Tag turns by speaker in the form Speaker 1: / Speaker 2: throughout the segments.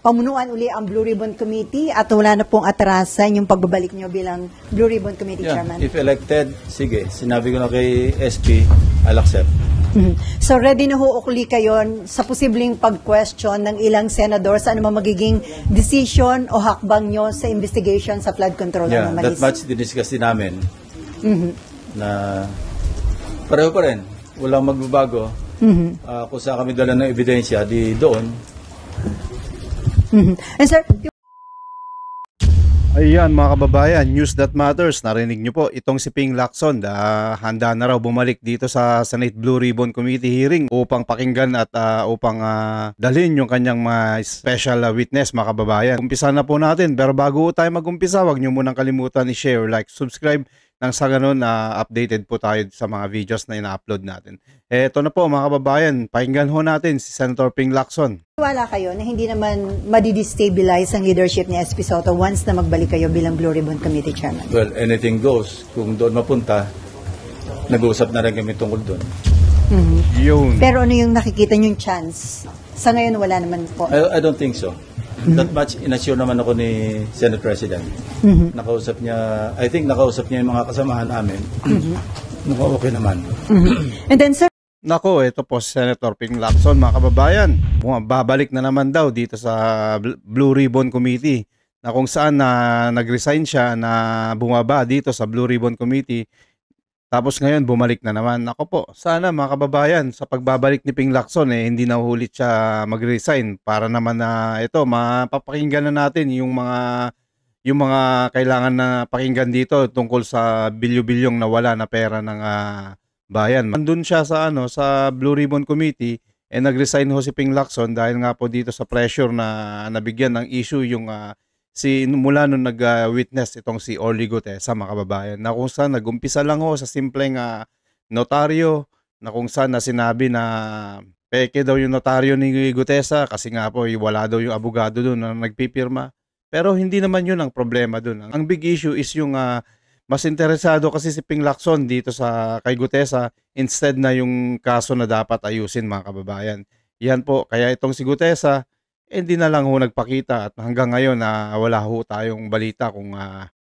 Speaker 1: pamunuan uli ang Blue Ribbon Committee at wala na pong atrasan yung pagbabalik nyo bilang Blue Ribbon Committee Chairman?
Speaker 2: If elected, sige. Sinabi ko na kay SP, I'll accept.
Speaker 1: So ready na ho uli kayo sa posibleng pag-question ng ilang senador sa ano magiging decision o hakbang nyo sa investigation sa flood control ng
Speaker 2: That
Speaker 1: Malis?
Speaker 2: much diniscuss din namin na pareho pa rin. Walang magbabago. Kung saan kami dala ng ebidensya, di doon.
Speaker 1: And sir,
Speaker 3: Ayan mga kababayan, news that matters. Narinig nyo po, itong si Ping Lacson handa na raw bumalik dito sa Senate Blue Ribbon Committee hearing upang pakinggan at upang dalhin yung kanyang special witness mga kababayan. Umpisa na po natin, pero bago tayo mag-umpisa, huwag nyo munang kalimutan i-share, like, subscribe nang sa ganun updated po tayo sa mga videos na ina-upload natin. Eto na po mga kababayan, pakinggan ho natin si Senator Ping Lacson.
Speaker 1: wala kayo na hindi naman madidestabilize ang leadership ni SP Soto once na magbalik kayo bilang Blue Ribbon Committee Chairman?
Speaker 2: Well, anything goes. Kung doon mapunta, nag-uusap na rin kami tungkol doon.
Speaker 3: Yun.
Speaker 1: Pero ano yung nakikita nyong chance? Sa ngayon, wala naman po.
Speaker 2: I don't think so. That much inassure naman ako ni Senate President. Nakausap niya, I think nakausap niya yung mga kasamahan namin. Mukhang okay naman.
Speaker 1: And then, sir,
Speaker 3: Nako, ito po si Senator Ping Lacson mga kababayan. Babalik na naman daw dito sa Blue Ribbon Committee na kung saan nag-resign siya na bumaba dito sa Blue Ribbon Committee. Tapos ngayon bumalik na naman. Ako po, sana mga kababayan sa pagbabalik ni Ping Lacson hindi na ulit siya mag-resign para naman na ito mapapakinggan na natin yung mga kailangan na pakinggan dito tungkol sa bilyo-bilyong nawala na pera ng bayan. Andun siya sa sa Blue Ribbon Committee nag-resign ho si Ping Lacson dahil nga po dito sa pressure na nabigyan ng issue yung mula nung nag-witness itong si Orly Gutesa mga kababayan, na kung saan nag-umpisa lang ho sa simpleng notaryo, na kung saan na sinabi na peke daw yung notaryo ni Gutesa kasi nga po wala daw yung abogado doon na nagpipirma. Pero hindi naman yun ang problema doon. Ang big issue is yung mas interesado kasi si Ping Lacson dito sa kay Gutesa instead na yung kaso na dapat ayusin mga kababayan. Yan po, kaya itong si Gutesa hindi na lang ho nagpakita at hanggang ngayon wala ho tayong balita kung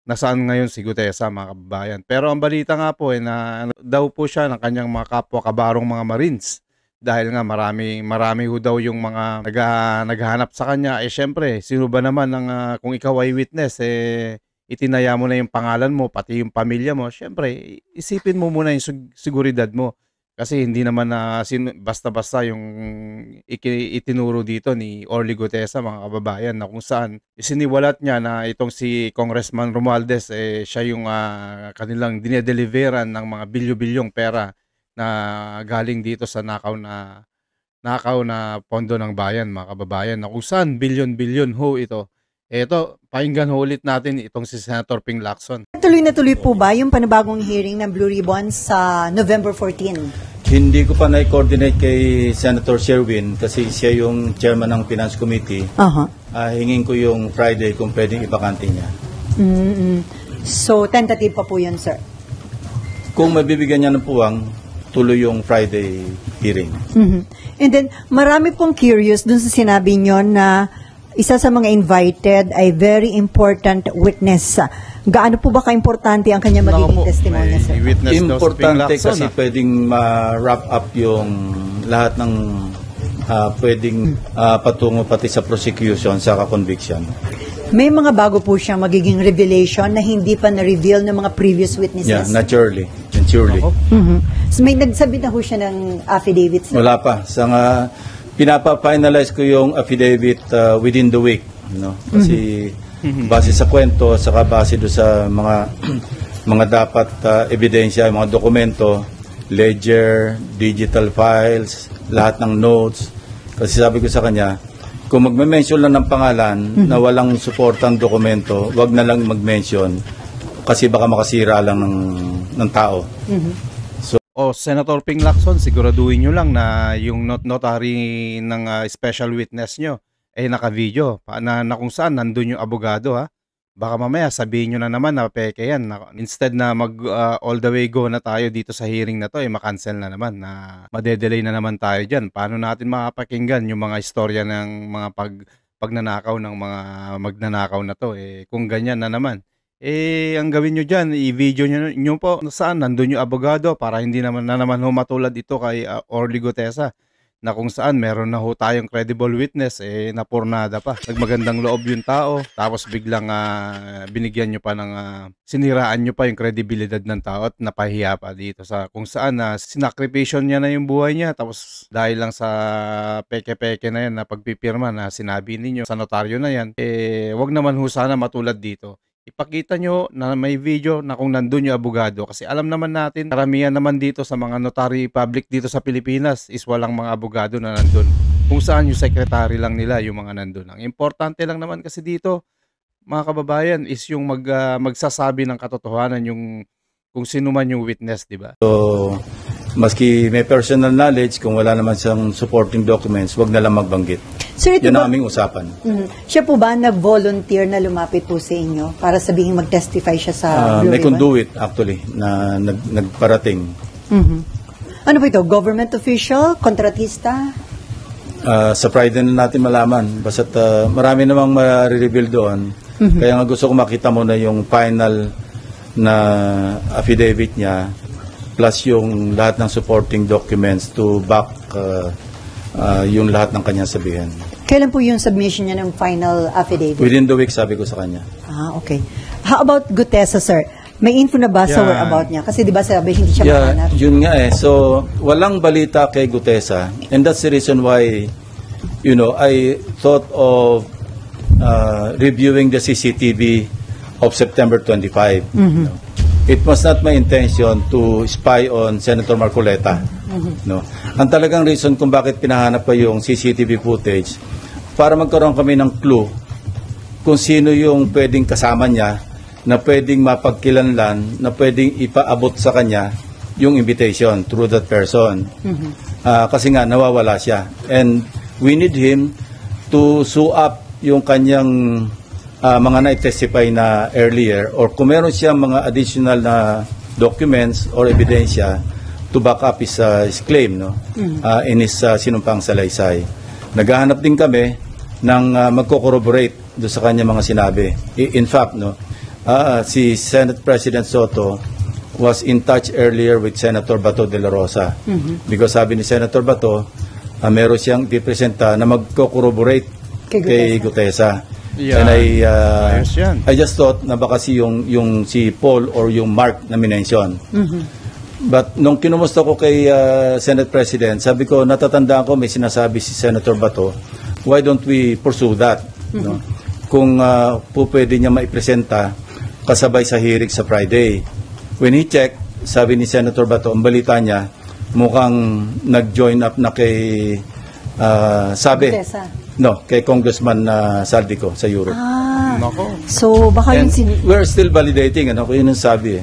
Speaker 3: nasaan ngayon si Gutesa mga kababayan. Pero ang balita nga po na daw po siya ng kanyang mga kapwa-kabarong mga Marines dahil nga marami ho daw yung mga naghahanap sa kanya. Syempre, sino ba naman kung ikaw ay witness itinaya mo na yung pangalan mo, pati yung pamilya mo, syempre, isipin mo muna yung seguridad mo. Kasi hindi naman basta-basta yung itinuro dito ni Orly Gutesa, mga kababayan, na kung saan isiniwalat niya na itong si Congressman Romualdez, siya yung kanilang dinedeliveran ng mga bilyo-bilyong pera na galing dito sa nakaw na pondo ng bayan, mga kababayan, na kung saan bilyon-bilyon ho ito. Eto, pakinggan ho ulit natin itong si Senator Ping Lacson.
Speaker 1: tuloy na tuloy po ba yung panibagong hearing ng Blue Ribbon sa November 14?
Speaker 2: Hindi ko pa na-coordinate kay Senator Sherwin kasi siya yung chairman ng Finance Committee. Hingin ko yung Friday kung pwedeng ibakante niya.
Speaker 1: So, tentative pa po yun, sir?
Speaker 2: Kung mabibigyan niya ng puwang, tuloy yung Friday hearing.
Speaker 1: And then, marami pong curious dun sa sinabi nyo na isa sa mga invited ay very important witness. Gaano po ba ka-importante ang kanya magiging testimony, sir?
Speaker 2: Importante kasi pwedeng ma-wrap up yung lahat ng pwedeng patungo pati sa prosecution sa conviction.
Speaker 1: May mga bago po siyang magiging revelation na hindi pa na-reveal ng mga previous witnesses?
Speaker 2: Yeah, naturally.
Speaker 1: So may nagsabi na po siya ng affidavit, sir?
Speaker 2: Wala pa. Pinapa-finalize ko yung affidavit within the week, kasi base sa kwento saka base do sa mga dapat ebidensya, mga dokumento, ledger, digital files, lahat ng notes. Kasi sabi ko sa kanya, kung magme-mention lang ng pangalan na walang suportang dokumento, wag na lang mag-mention kasi baka makasira lang ng tao.
Speaker 3: Senator Ping Lacson, siguraduhin nyo lang na yung notary ng special witness nyo naka-video na kung saan nandun yung abogado. Baka mamaya sabihin nyo na naman na peke yan. Instead na all the way go na tayo dito sa hearing na to, makancel na naman, na madedelay na naman tayo dyan. Paano natin makapakinggan yung mga istorya ng mga pagnanakaw ng mga magnanakaw na to. Kung ganyan na naman, ang gawin nyo dyan, i-video nyo po saan nandun yung abogado para hindi naman humatulad ito kay Orly Gutesa, na kung saan meron na ho tayong credible witness, napurnada pa. Nagmagandang loob yung tao, tapos biglang binigyan nyo pa ng, siniraan nyo pa yung credibilidad ng tao at napahiya pa dito sa kung saan sinakripisyon niya na yung buhay niya, tapos dahil lang sa peke-peke na yan na pagpipirma na sinabi ninyo sa notaryo na yan, wag naman ho sana matulad dito. Ipakita nyo na may video na kung nandun yung abogado, kasi alam naman natin, karamihan naman dito sa mga notary public dito sa Pilipinas is walang mga abogado na nandun. Kung saan yung secretary lang nila yung mga nandun. Ang importante lang naman kasi dito, mga kababayan, is yung magsasabi ng katotohanan, yung kung sino man yung witness, di ba?
Speaker 2: So, maski may personal knowledge, kung wala naman siyang supporting documents, wag na lang magbanggit.
Speaker 1: Sir, ito
Speaker 2: Yun
Speaker 1: ba,
Speaker 2: ang aming usapan.
Speaker 1: siya po ba nag-volunteer na lumapit po sa inyo para sabihin mag-testify siya sa Blue
Speaker 2: May
Speaker 1: Ribbon?
Speaker 2: conduit actually na nagparating.
Speaker 1: Ano po ito? Government official? Kontratista?
Speaker 2: Sa Friday na natin malaman. Basta't marami namang ma-reveal doon. Kaya nga gusto ko makita mo na yung final na affidavit niya plus yung lahat ng supporting documents to back yung lahat ng kanyang sabihin.
Speaker 1: Kailan po yung submission niya ng final affidavit?
Speaker 2: Within the week, sabi ko sa kanya.
Speaker 1: Okay. How about Gutesa, sir? May info na ba sa
Speaker 3: Yeah.
Speaker 1: whereabout niya? Kasi di ba sabi hindi siya mahanap?
Speaker 2: Yun nga eh. So, walang balita kay Gutesa. And that's the reason why, I thought of reviewing the CCTV of September 25. It was not my intention to spy on Senator Marcoleta. No. Ang talagang reason kung bakit pinahanap pa yung CCTV footage, para magkaroon kami ng clue kung sino yung pwedeng kasama niya, na pwedeng mapagkilanlan, na pwedeng ipaabot sa kanya yung invitation through that person. Kasi nga, nawawala siya. And we need him to sew up yung kanyang mga na-testify na earlier, or kung meron siya mga additional na documents or ebidensya to back up his claim in his sinumpang salaysay. Naghahanap din kami ng magko-corroborate do sa kanya mga sinabi. In fact, si Senate President Soto was in touch earlier with Senator Bato de la Rosa. Because sabi ni Senator Bato, meron siyang dipresenta na magko-corroborate kay Gutesa.
Speaker 3: Yeah.
Speaker 2: And
Speaker 3: Ayos yan.
Speaker 2: I just thought na baka yung si Paul or yung Mark na minention. But nung kinumusta ko kay Senate President, sabi ko, natatandaan ko may sinasabi si Senator Bato, why don't we pursue that? No? Kung po pwede niya maipresenta kasabay sa hearing sa Friday. When he checked, sabi ni Senator Bato, ang balita niya, mukhang nag-join up na kay
Speaker 1: Gutesa.
Speaker 2: kay Congressman Saldico sa Europe.
Speaker 3: Nako.
Speaker 1: So, baka
Speaker 2: And
Speaker 1: yung
Speaker 2: we're still validating, kung yun ang sabi.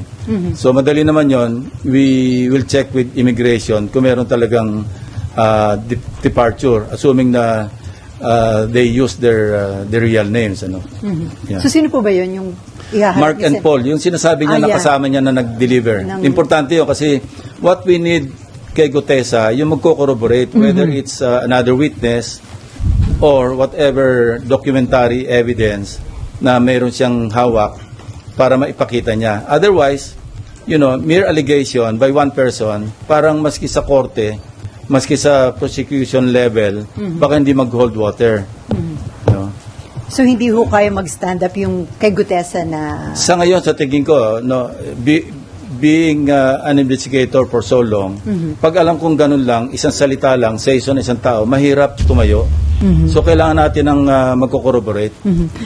Speaker 2: So, madali naman yon. We will check with immigration kung meron talagang departure, assuming na they use their real names. Yeah.
Speaker 1: So, sino po ba yun yung ihaharap
Speaker 2: Mark and Paul, yung sinasabi niya na
Speaker 1: yeah.
Speaker 2: kasama niya na nag-deliver. Importante yun kasi what we need kay Gutesa, yung magko-corroborate, whether it's another witness or whatever documentary evidence na mayroon siyang hawak para maipakita niya. Otherwise, mere allegation by one person, parang maski sa korte, maski sa prosecution level, baka hindi mag-hold water.
Speaker 1: So, hindi ho kaya mag-stand up yung kay Gutesa na...
Speaker 2: Sa ngayon, sa tingin ko, being an investigator for so long, pag alam kong ganun lang, isang salita lang, sa isang tao, mahirap tumayo. So, kailangan natin ng magko-corroborate.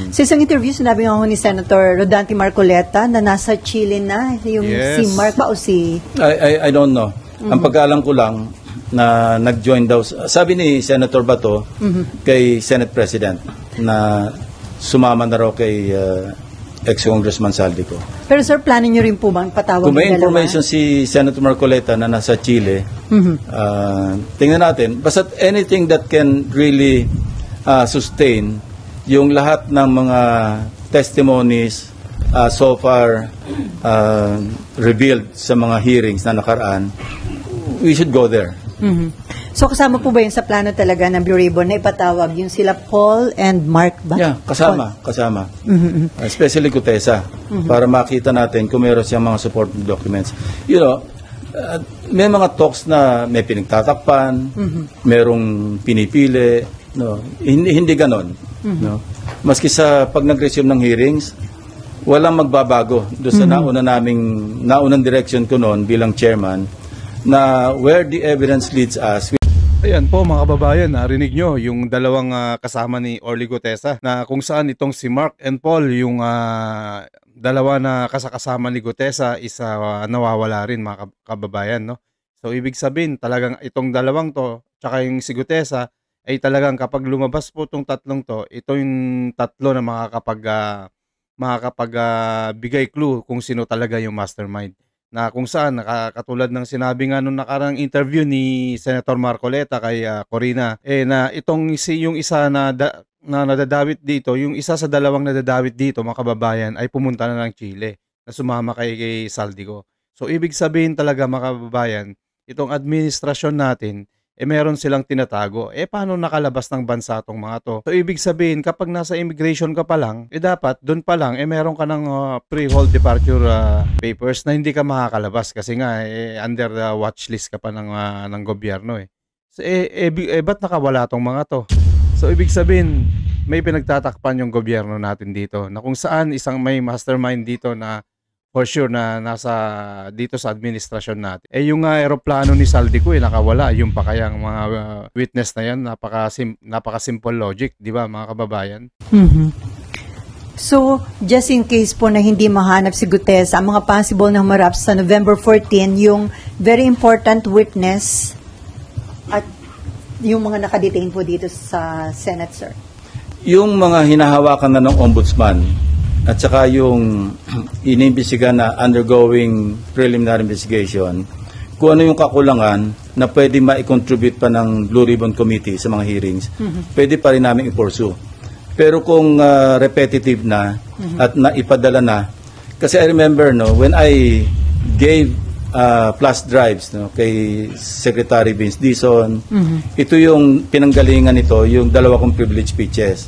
Speaker 1: Sa isang interview, sinabi nga ho ni Senator Rodante Marcoleta na nasa Chile na, yung
Speaker 3: Yes.
Speaker 1: si Mark ba o si...
Speaker 2: I don't know. Ang pagkaalam ko lang, na nag-join daw, sabi ni Senator Bato, kay Senate President, na sumama na raw kay ex-Congressman Saldico.
Speaker 1: Pero sir, plano nyo rin po bang patawag
Speaker 2: Kung may
Speaker 1: yung dalawa?
Speaker 2: information si Senator Marcoleta na nasa Chile, tingnan natin. Basta anything that can really sustain yung lahat ng mga testimonies so far revealed sa mga hearings na nakaraan, we should go there.
Speaker 1: So kasama po ba yun sa plano talaga ng Blue Ribbon na ipatawag yung sila Paul and Mark ba?
Speaker 2: Yeah, kasama. Especially Gutesa, para makita natin kung meron siyang mga supporting documents. May mga talks na may pinagtatakpan, merong pinipili, no? Hindi ganon. No? Maski sa pag nag-resume ng hearings, walang magbabago. Doon sa naunang direction ko noon bilang chairman, na where the evidence leads us.
Speaker 3: Ayan po mga kababayan, narinig nyo yung dalawang kasama ni Orly Gutesa na kung saan itong si Mark and Paul, yung dalawa na kasama ni Gutesa is nawawala rin mga kababayan. No? So ibig sabihin talagang itong dalawang to, tsaka yung si Gutesa, ay talagang kapag lumabas po itong tatlong to, ito yung tatlo na makakapagbigay clue kung sino talaga yung mastermind. Na kung saan, katulad ng sinabi nga nung nakarang interview ni Senator Marcoleta kay Corina, na yung isa na nadadawit dito, yung isa sa dalawang nadadawit dito, mga kababayan, ay pumunta na ng Chile, na sumama kay Saldico. So, ibig sabihin talaga, mga kababayan, itong administrasyon natin, meron silang tinatago. Paano nakalabas ng bansa itong mga to? So, ibig sabihin, kapag nasa immigration ka pa lang, dapat, doon pa lang, meron ka ng pre-hold departure papers na hindi ka makakalabas kasi nga, under the watchlist ka pa ng gobyerno. So, ba't nakawala itong mga to? So, ibig sabihin, may pinagtatakpan yung gobyerno natin dito na kung saan may mastermind dito na for sure na nasa dito sa administrasyon natin. Yung aeroplano ni Saldico nakawala. Yung pa kayang mga witness na yan, napaka-simple logic, di ba mga kababayan?
Speaker 1: So, just in case po na hindi mahanap si Gutesa, ang mga possible na humarap sa November 14, yung very important witness at yung mga nakadetain po dito sa Senate, sir.
Speaker 2: Yung mga hinahawakan na ng ombudsman, at saka yung inimbestiga na undergoing preliminary investigation, kung ano yung kakulangan na pwede ma-contribute pa ng Blue Ribbon Committee sa mga hearings, pwede pa rin namin i-pursue. Pero kung repetitive na at naipadala na, kasi I remember when I gave flash drives kay Secretary Vince Dizon, ito yung pinanggalingan nito, yung dalawa kong privilege speeches.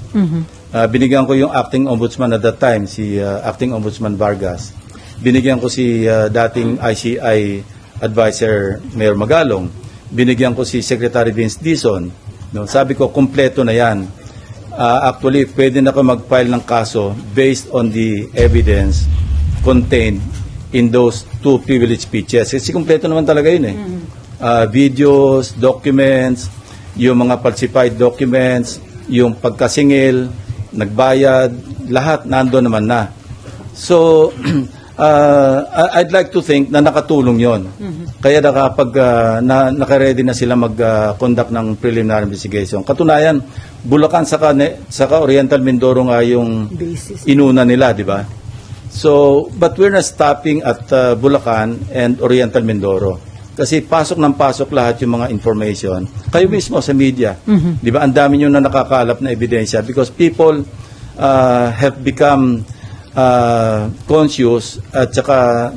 Speaker 2: Binigyan ko yung acting ombudsman at that time, si acting ombudsman Vargas. Binigyan ko si dating ICI advisor Mayor Magalong. Binigyan ko si Secretary Vince Dizon. Sabi ko, kompleto na yan. Actually, pwede na ako mag-file ng kaso based on the evidence contained in those two privilege speeches. Kasi kompleto naman talaga yun videos, documents, yung mga falsified documents, yung pagkasingil, nagbayad, lahat nandoon naman na. So, I'd like to think na nakatulong yon. Kaya kapag naka-ready na sila mag-conduct ng preliminary investigation. Katunayan, Bulacan saka Oriental Mindoro nga yung inuna nila, di ba? So, but we're not stopping at Bulacan and Oriental Mindoro. Kasi pasok ng pasok lahat yung mga information. Kayo mismo sa media, di ba? Ang dami nyo na nakakalap na ebidensya because people have become conscious at saka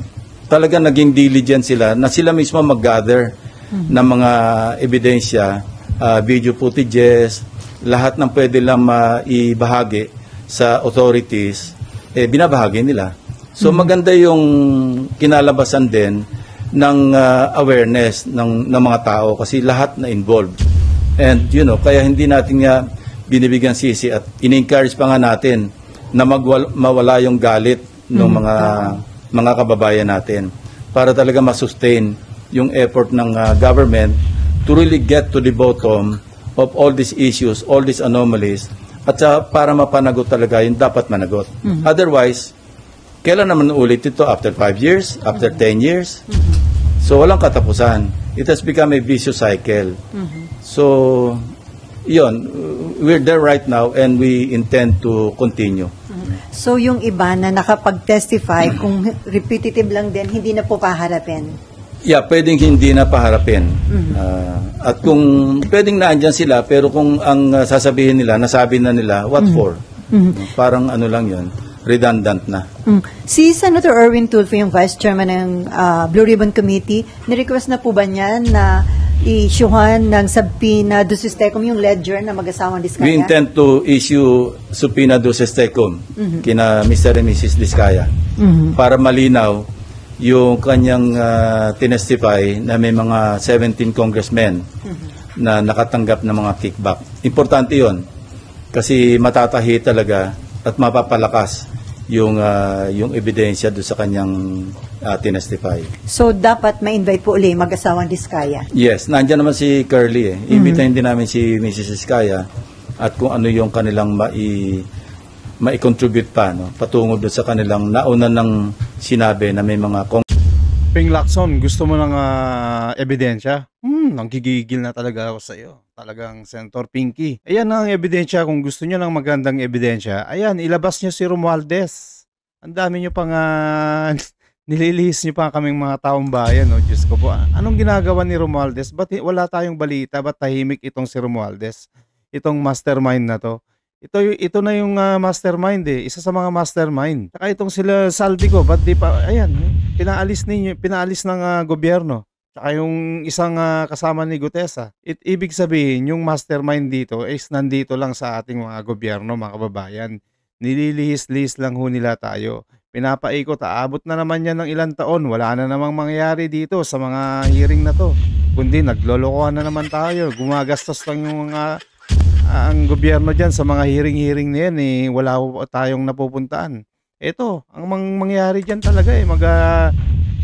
Speaker 2: talaga naging diligent sila na sila mismo mag-gather ng mga ebidensya, video footages, lahat ng pwede lang maibahagi sa authorities, binabahagi nila. So maganda yung kinalabasan din ng awareness ng mga tao kasi lahat na involved. And kaya hindi natin nga binibigyan sisi at in-encourage pa nga natin na mawala yung galit ng mga kababayan natin para talaga ma-sustain yung effort ng government to really get to the bottom of all these issues, all these anomalies at para mapanagot talaga yung dapat managot. Otherwise, kailan naman ulit ito? After 5 years? After 10 years? So, walang katapusan. It has become a vicious cycle. So, yun, we're there right now and we intend to continue.
Speaker 1: So, yung iba na nakapag-testify, kung repetitive lang din, hindi na po paharapin?
Speaker 2: Yeah, pwedeng hindi na paharapin. At kung pwedeng naandyan sila, pero kung ang sasabihin nila, nasabi na nila, what for? Parang ano lang yun, redundant na.
Speaker 1: Si Senator Erwin Tulfo, yung Vice Chairman ng Blue Ribbon Committee, nirequest na po ba niya na i-issuehan ng subpoena do Sistecom yung ledger na mag-asawang
Speaker 2: We
Speaker 1: Diskaya?
Speaker 2: intend to issue subpoena duces tecum kina Mr. and Mrs. Diskaya para malinaw yung kanyang tinestify na may mga 17 congressmen na nakatanggap ng mga kickback. Importante yon kasi matatahi talaga at mapapalakas yung ebidensya doon sa kanyang tinestify.
Speaker 1: So, dapat ma-invite po uli mag-asawang Diskaya.
Speaker 2: Yes, nandiyan naman si Curly eh. Imbitahin din namin si Mrs. Iskaya at kung ano yung kanilang mai-contribute pa, no? Patungo doon sa kanilang nauna ng sinabi na may mga
Speaker 3: Ping Lacson, gusto mo ng ebidensya? Nanggigigil na talaga ako sa iyo. Talagang Senator Pinky. Ayan ang ebidensya. Kung gusto niyo ng magandang ebidensya, ayan, ilabas niyo si Romualdez. Ang dami niyo pang nililihis niyo pa kaming mga taong bayan. No? Diyos ko po. Anong ginagawa ni Romualdez? Ba't wala tayong balita? Ba't tahimik itong si Romualdez? Itong mastermind na to. Ito na yung mastermind eh. Isa sa mga mastermind. Saka itong sila Saldico, ba't di pa, ayan, pinaalis ng gobyerno. Saka yung isang kasama ni Gutesa. Ibig sabihin, yung mastermind dito is nandito lang sa ating mga gobyerno, mga kababayan. Nililihis-lihis lang ho nila tayo. Pinapaikot, aabot na naman yan ng ilang taon. Wala na namang mangyayari dito sa mga hearing na to. Kundi naglolokohan na naman tayo. Gumagastos lang yung mga ang gobyerno dyan sa mga hearing-hearing na yan eh, wala tayong napupuntaan. Ito, ang mangyayari dyan talaga eh,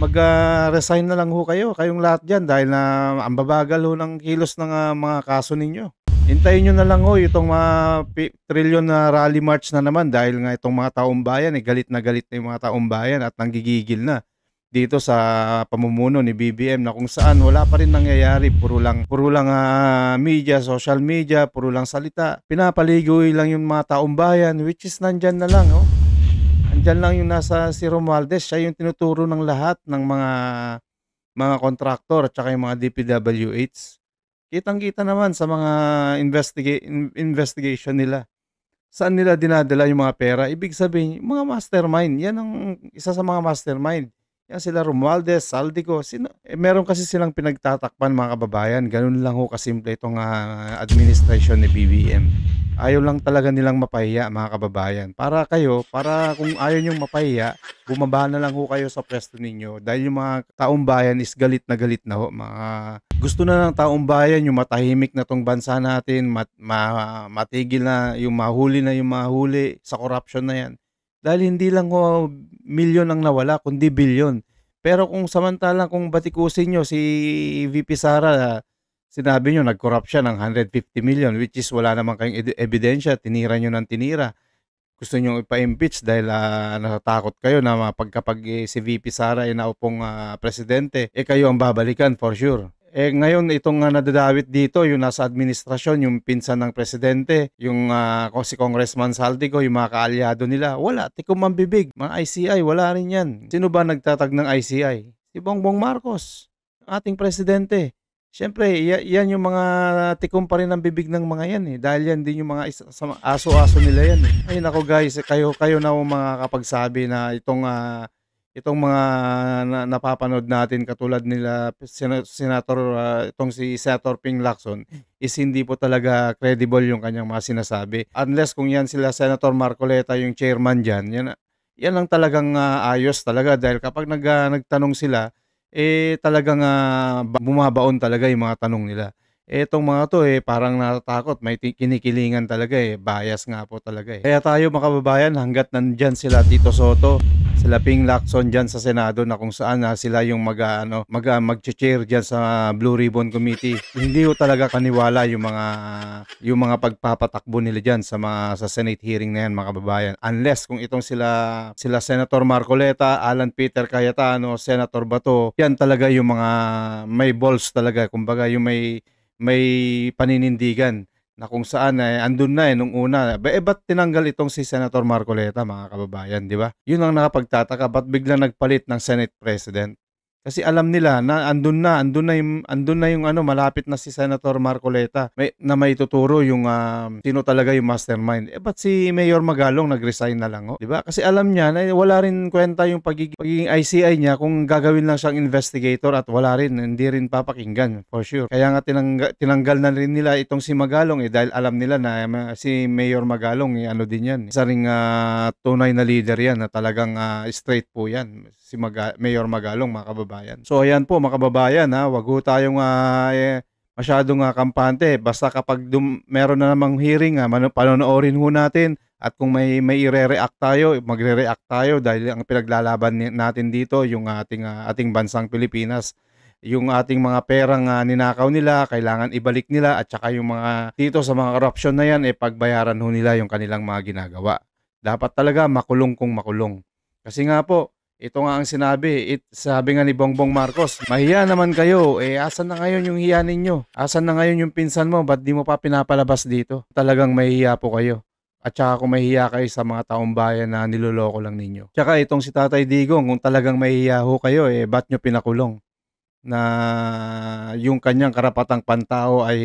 Speaker 3: mag-resign na lang ho kayong lahat dyan dahil na ang babagal ho ng kilos ng mga kaso ninyo. Hintayin nyo na lang ho itong mga trilyon na rally march na naman dahil nga itong mga taong bayan eh, galit na yung mga taong bayan at nanggigigil na dito sa pamumuno ni BBM na kung saan wala pa rin nangyayari, puro lang media, social media, puro lang salita. Pinapaligoy lang yung mga taong bayan which is nandyan na lang. Oh. Nandyan lang yung nasa si Romualdez, siya yung tinuturo ng lahat ng mga kontraktor at saka yung mga DPWHs. Kitang-kita naman sa mga investigation nila. Saan nila dinadala yung mga pera? Ibig sabihin, mga mastermind. Yan ang isa sa mga mastermind. Yan sila Romualdez, Saldico. Meron kasi silang pinagtatakpan mga kababayan. Ganun lang ho kasimple itong administration ni BBM. Ayaw lang talaga nilang mapahiya mga kababayan. Para kung ayaw nyong mapahiya, bumaba na lang ho kayo sa pwesto ninyo. Dahil yung mga taong bayan is galit na ho. Gusto na ng taong bayan yung matahimik na tong bansa natin, matigil na yung mahuli sa corruption na yan. Dahil hindi lang ho milyon ang nawala, kundi bilyon. Pero kung samantalang kung batikusin nyo si VP Sara, sinabi nyo nag-corrupt siya ng 150 million which is wala naman kayong ebidensya, tinira nyo ng tinira. Gusto nyo ipa-impeach dahil natatakot kayo na kapag si VP Sara ay naupong presidente, kayo ang babalikan for sure. Ngayon itong nadadawit dito, yung nasa administrasyon, yung pinsan ng presidente, yung si Congressman Saldico, yung mga kaalyado nila, wala, tikom ang bibig. Mga ICI, wala rin yan. Sino ba nagtatag ng ICI? Si Bongbong Marcos, ating presidente. Siyempre, yan yung mga tikom pa rin ang bibig ng mga yan eh. Dahil yan din yung mga aso-aso nila yan eh. Ay nako guys, kayo na mga kapagsabi na itong mga napapanood natin katulad nila Senator itong si Senator Ping Lacson is hindi po talaga credible yung kanyang mga sinasabi. Unless kung yan sila Senator Marcoleta yung chairman dyan, yan lang talagang ayos talaga dahil kapag nagtanong sila, talagang bumabaon talaga yung mga tanong nila. Etong mga to parang natatakot, may kinikilingan talaga bias nga po talaga Kaya tayo mga kababayan, hanggat nandyan sila Tito Soto, sila Ping Lacson dyan sa Senado na kung saan sila yung mag-chair dyan sa Blue Ribbon Committee, hindi ko talaga kaniwala yung mga pagpapatakbo nila dyan sa Senate hearing na yan mga kababayan. Unless kung itong sila Senator Marcoleta, Alan Peter Cayetano, Senator Bato, yan talaga yung mga may balls talaga, kumbaga yung may paninindigan na kung saan andun na nung una. Ba't tinanggal itong si Senator Marcoleta mga kababayan, di ba? Yun ang nakapagtataka, ba't biglang nagpalit ng Senate President? Kasi alam nila na andun na yung ano, malapit na si Senator Marcoleta na may tuturo yung sino talaga yung mastermind. Ba't si Mayor Magalong nag-resign na lang, 'di ba? Kasi alam niya na wala rin kwenta yung pagiging ICI niya kung gagawin lang siyang investigator at hindi rin papakinggan for sure. Kaya nga tinanggal na rin nila itong si Magalong dahil alam nila na si Mayor Magalong ano din yan. Isa ring tunay na leader yan na talagang straight po yan. Si Mayor Magalong, mga kababayan. So ayan po mga kababayan, wag ho tayong masyadong kampante. Basta kapag meron na namang hearing, panonoorin ho natin. At kung may i-react tayo, magre-react tayo dahil ang pinaglalaban natin dito yung ating bansang Pilipinas. Yung ating mga perang ninakaw nila, kailangan ibalik nila, at saka yung mga dito sa mga corruption na yan, pagbayaran ho nila yung kanilang mga ginagawa. Dapat talaga makulong kung makulong. Kasi nga po, ito nga ang sabi nga ni Bongbong Marcos, mahiya naman kayo, asan na ngayon yung hiya ninyo? Asan na ngayon yung pinsan mo? Ba't di mo pa pinapalabas dito? Talagang mahiya po kayo. At saka kung mahiya kayo sa mga taong bayan na niloloko lang ninyo. Tsaka itong si Tatay Digong, kung talagang mahiya ho kayo, ba't nyo pinakulong? Na yung kanyang karapatang pantao ay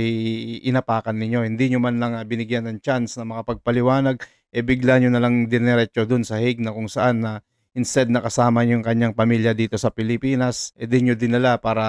Speaker 3: inapakan ninyo. Hindi nyo man lang binigyan ng chance na makapagpaliwanag, bigla nyo na lang dinerecho dun sa Hague na kung saan na instead na kasama yung kanyang pamilya dito sa Pilipinas, di nyo dinala para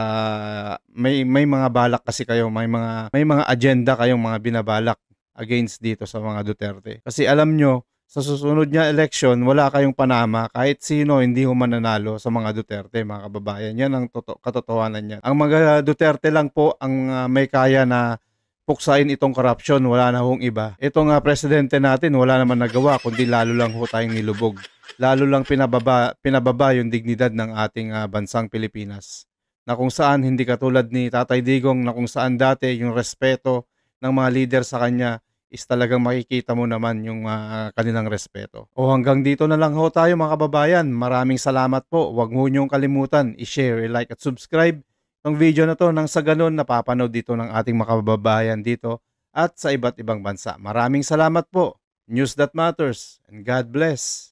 Speaker 3: may mga balak kasi kayo, may mga agenda kayong mga binabalak against dito sa mga Duterte. Kasi alam nyo, sa susunod niya election, wala kayong panama kahit sino hindi ho mananalo sa mga Duterte, mga kababayan. Yan ang katotohanan niyan. Ang mga Duterte lang po ang may kaya na puksain itong corruption, wala na hong iba. Itong presidente natin, wala naman nagawa, kundi lalo lang ho tayong nilubog. Lalo lang pinababa yung dignidad ng ating bansang Pilipinas. Na kung saan hindi katulad ni Tatay Digong, na kung saan dati yung respeto ng mga leader sa kanya is talagang makikita mo naman yung kanilang respeto. O hanggang dito na lang ho tayo mga kababayan. Maraming salamat po. Huwag mo niyong kalimutan i-share, i-like at subscribe itong video na to nang sa ganun napapanood dito ng ating mga kababayan dito at sa iba't ibang bansa. Maraming salamat po. News that matters and God bless.